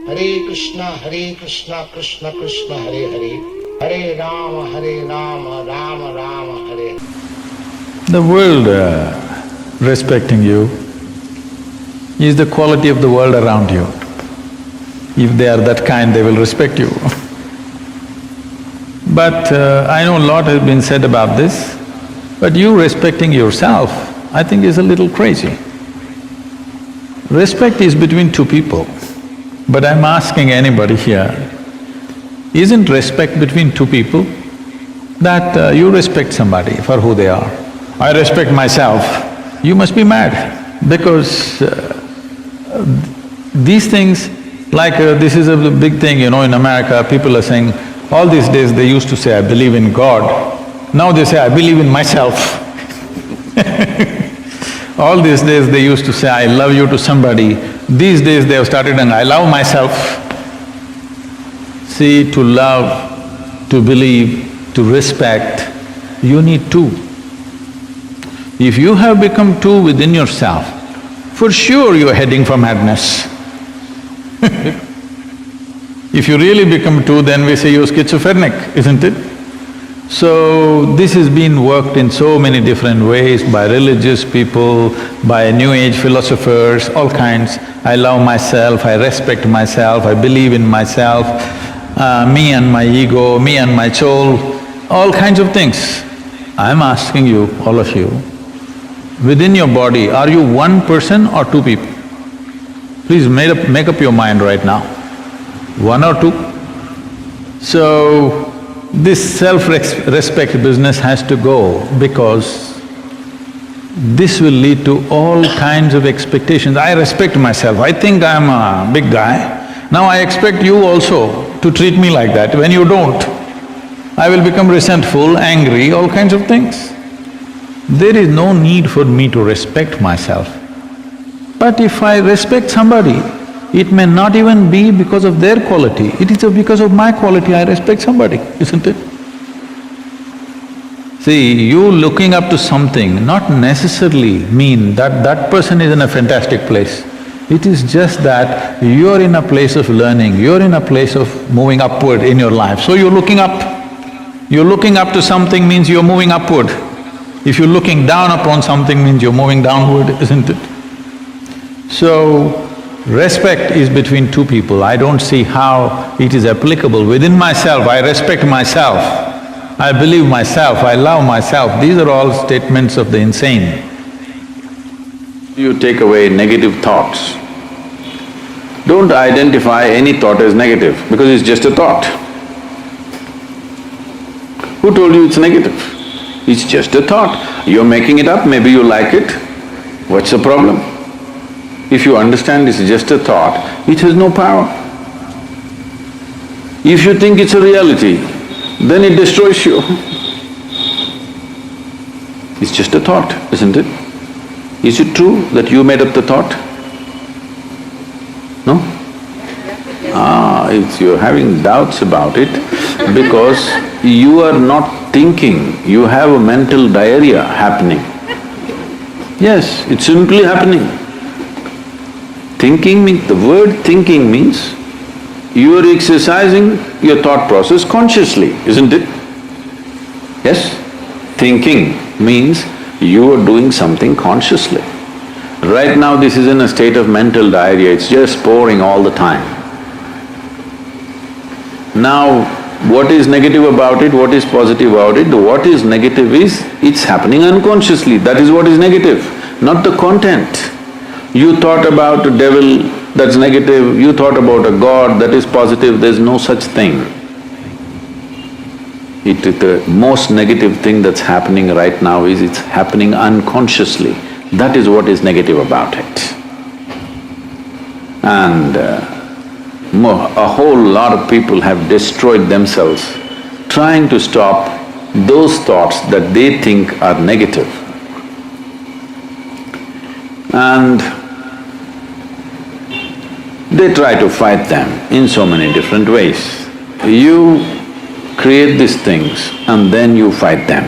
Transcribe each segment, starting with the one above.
Hare Krishna, Krishna Krishna, Hare Hare, Hare Rama, Rama Rama, Hare. The world respecting you is the quality of the world around you. If they are that kind, they will respect you. But I know a lot has been said about this, but you respecting yourself, I think is a little crazy. Respect is between two people, but I'm asking anybody here, isn't respect between two people? That you respect somebody for who they are. I respect myself, you must be mad because these things, like this is a big thing, in America, people are saying, all these days they used to say, I believe in God, now they say, I believe in myself. All these days they used to say, I love you to somebody, these days they have started and I love myself. See, to love, to believe, to respect, you need two. If you have become two within yourself, for sure you are heading for madness. If you really become two, then we say you're schizophrenic, isn't it? So, this has been worked in so many different ways by religious people, by new age philosophers, all kinds. I love myself, I respect myself, I believe in myself, me and my ego, me and my soul, all kinds of things. I'm asking you, all of you, within your body, are you one person or two people? Please make up your mind right now, one or two? So, this self-respect business has to go because this will lead to all kinds of expectations. I respect myself, I think I'm a big guy, now I expect you also to treat me like that. When you don't, I will become resentful, angry, all kinds of things. There is no need for me to respect myself. But if I respect somebody, it may not even be because of their quality, it is because of my quality I respect somebody, isn't it? See, you looking up to something not necessarily mean that that person is in a fantastic place. It is just that you're in a place of learning, you're in a place of moving upward in your life, so you're looking up. You're looking up to something means you're moving upward. If you're looking down upon something means you're moving downward, isn't it? So, respect is between two people. I don't see how it is applicable. Within myself, I respect myself, I believe myself, I love myself. These are all statements of the insane. You take away negative thoughts. Don't identify any thought as negative because it's just a thought. Who told you it's negative? It's just a thought. You're making it up, maybe you like it. What's the problem? If you understand it's just a thought, it has no power. If you think it's a reality, then it destroys you. It's just a thought, isn't it? Is it true that you made up the thought? No? It's you're having doubts about it because you are not thinking, you have a mental diarrhea happening. Yes, it's simply happening. Thinking means… the word thinking means you are exercising your thought process consciously, isn't it? Yes? Thinking means you are doing something consciously. Right now this is in a state of mental diarrhea, it's just pouring all the time. Now, what is negative about it, what is positive about it? What is negative is, it's happening unconsciously, that is what is negative, not the content. You thought about a devil, that's negative, you thought about a god, that is positive, there's no such thing. The most negative thing that's happening right now is it's happening unconsciously. That is what is negative about it. And a whole lot of people have destroyed themselves trying to stop those thoughts that they think are negative. And they try to fight them in so many different ways. You create these things and then you fight them.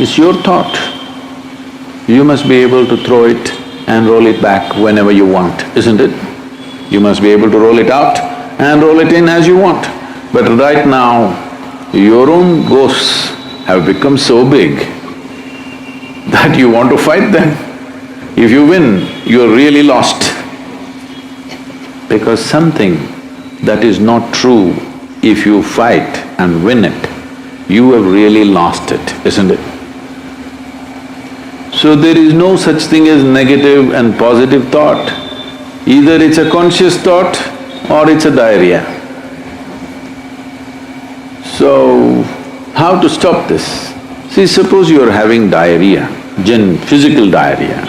It's your thought. You must be able to throw it and roll it back whenever you want, isn't it? You must be able to roll it out and roll it in as you want. But right now, your own ghosts have become so big that you want to fight them. If you win, you're really lost. Because something that is not true, if you fight and win it, you have really lost it, isn't it? So there is no such thing as negative and positive thought. Either it's a conscious thought or it's a diarrhea. So, how to stop this? See, suppose you are having diarrhea, physical diarrhea.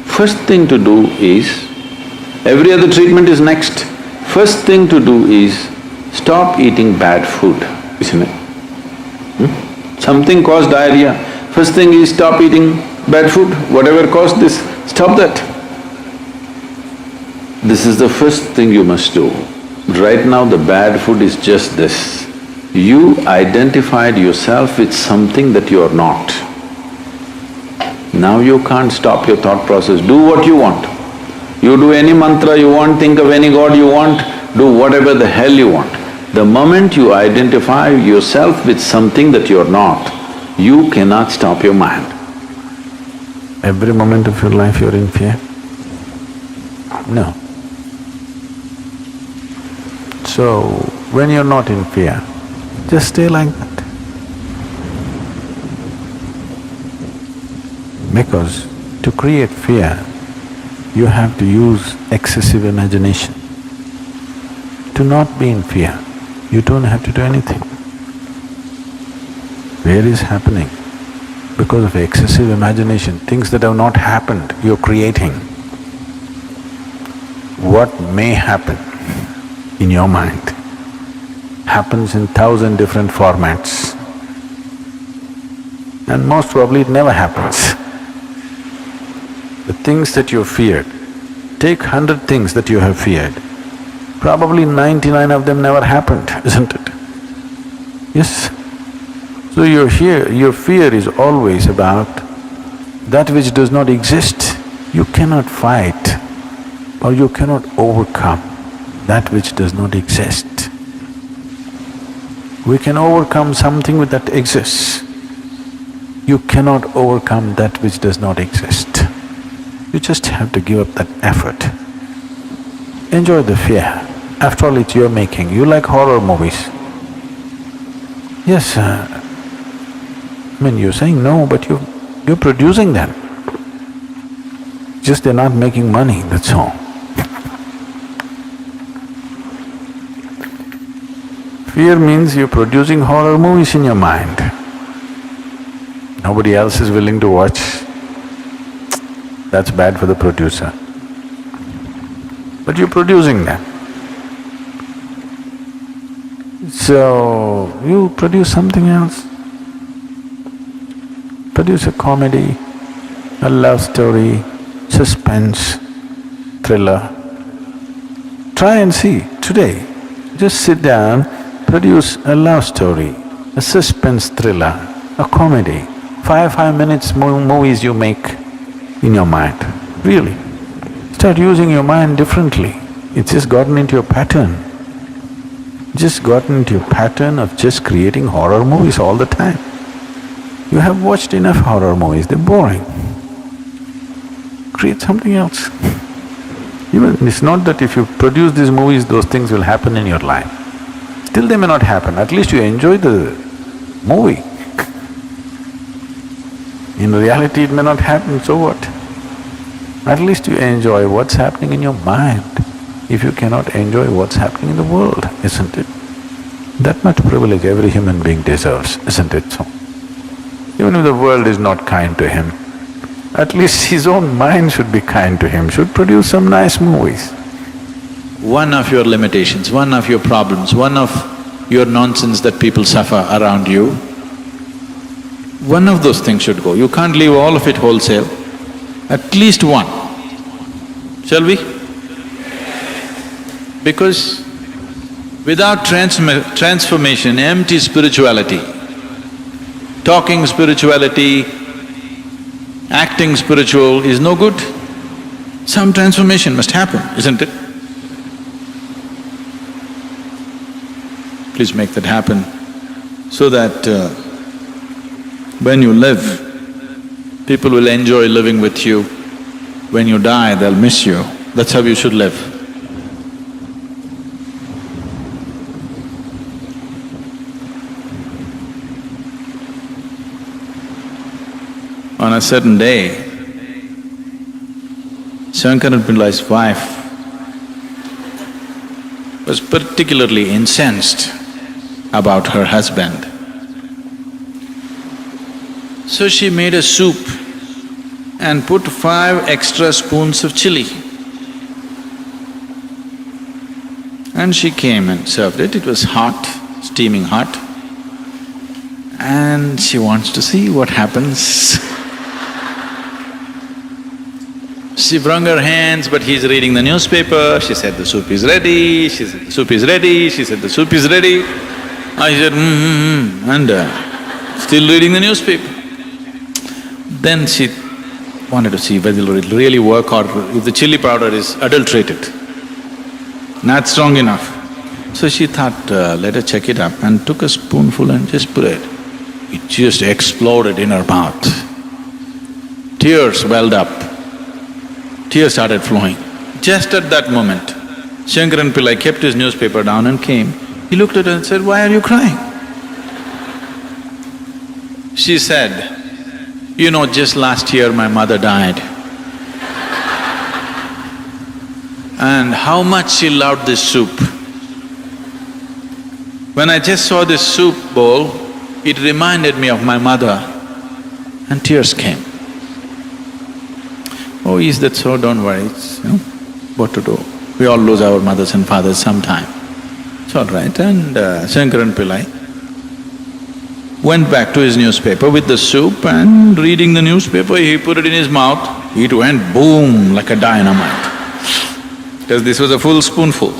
First thing to do is, every other treatment is next. First thing to do is stop eating bad food, isn't it? Something caused diarrhea. First thing is stop eating bad food, whatever caused this, stop that. This is the first thing you must do. Right now the bad food is just this. You identified yourself with something that you are not. Now you can't stop your thought process, do what you want. You do any mantra you want, think of any god you want, do whatever the hell you want. The moment you identify yourself with something that you're not, you cannot stop your mind. Every moment of your life you're in fear? No. So, when you're not in fear, just stay like that. Because to create fear, you have to use excessive imagination. To not be in fear, you don't have to do anything. Fear is happening because of excessive imagination, things that have not happened, you're creating. What may happen in your mind happens in 1,000 different formats, and most probably it never happens. The things that you feared, take 100 things that you have feared, probably 99 of them never happened, isn't it? Yes. So your fear is always about that which does not exist. You cannot fight or you cannot overcome that which does not exist. We can overcome something that exists. You cannot overcome that which does not exist. You just have to give up that effort. Enjoy the fear. After all, it's your making. You like horror movies. Yes, you're saying no, but you're producing them. Just they're not making money, that's all. Fear means you're producing horror movies in your mind. Nobody else is willing to watch. That's bad for the producer. But you're producing them. So, you produce something else. Produce a comedy, a love story, suspense, thriller. Try and see, today, just sit down, produce a love story, a suspense thriller, a comedy. 5 minutes movies you make in your mind, really. Start using your mind differently. It's just gotten into your pattern. Just gotten into your pattern of just creating horror movies all the time. You have watched enough horror movies, they're boring. Create something else. Even it's not that if you produce these movies, those things will happen in your life. Still they may not happen, at least you enjoy the movie. In reality it may not happen, so what? At least you enjoy what's happening in your mind, if you cannot enjoy what's happening in the world, isn't it? That much privilege every human being deserves, isn't it so? Even if the world is not kind to him, at least his own mind should be kind to him, should produce some nice movies. One of your limitations, one of your problems, one of your nonsense that people suffer around you, one of those things should go. You can't leave all of it wholesale, at least one. Shall we? Because without transformation, empty spirituality, talking spirituality, acting spiritual is no good. Some transformation must happen, isn't it? Please make that happen so that when you live, people will enjoy living with you. When you die, they'll miss you. That's how you should live. On a certain day, Shankaran Pillai's wife was particularly incensed about her husband. So she made a soup and put 5 extra spoons of chili. And she came and served it. It was hot, steaming hot. And she wants to see what happens. She wrung her hands, but he's reading the newspaper. She said, "The soup is ready." She said, "The soup is ready." She said, "The soup is ready." He said, and still reading the newspaper. Then she wanted to see whether it'll really work or if the chili powder is adulterated, not strong enough. So she thought, let her check it up, and took a spoonful and just put it. It just exploded in her mouth. Tears welled up. Tears started flowing. Just at that moment, Shankaran Pillai kept his newspaper down and came. He looked at her and said, "Why are you crying?" She said, "You know, just last year my mother died. And how much she loved this soup. When I just saw this soup bowl, it reminded me of my mother, and tears came." "Oh, is that so? Don't worry, it's, what to do. We all lose our mothers and fathers sometime. It's all right." And Shankaran Pillai went back to his newspaper with the soup, and reading the newspaper, he put it in his mouth. It went boom like a dynamite, because this was a full spoonful.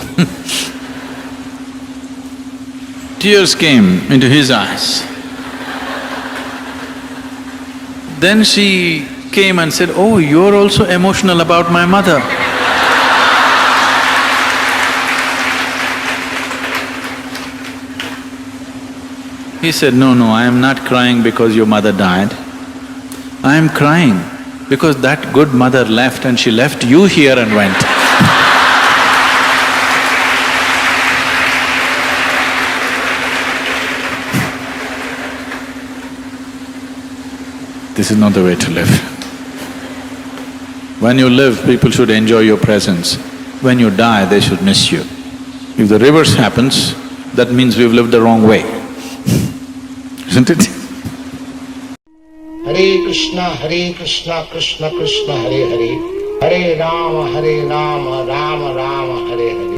Tears came into his eyes. Then she came and said, "Oh, you're also emotional about my mother." He said, "No, no, I am not crying because your mother died. I am crying because that good mother left and she left you here and went." This is not the way to live. When you live, people should enjoy your presence. When you die, they should miss you. If the reverse happens, that means we've lived the wrong way, isn't it? Hare Krishna, Krishna Krishna, Hare Hare, Hare Rama, Rama Rama, Hare Hare.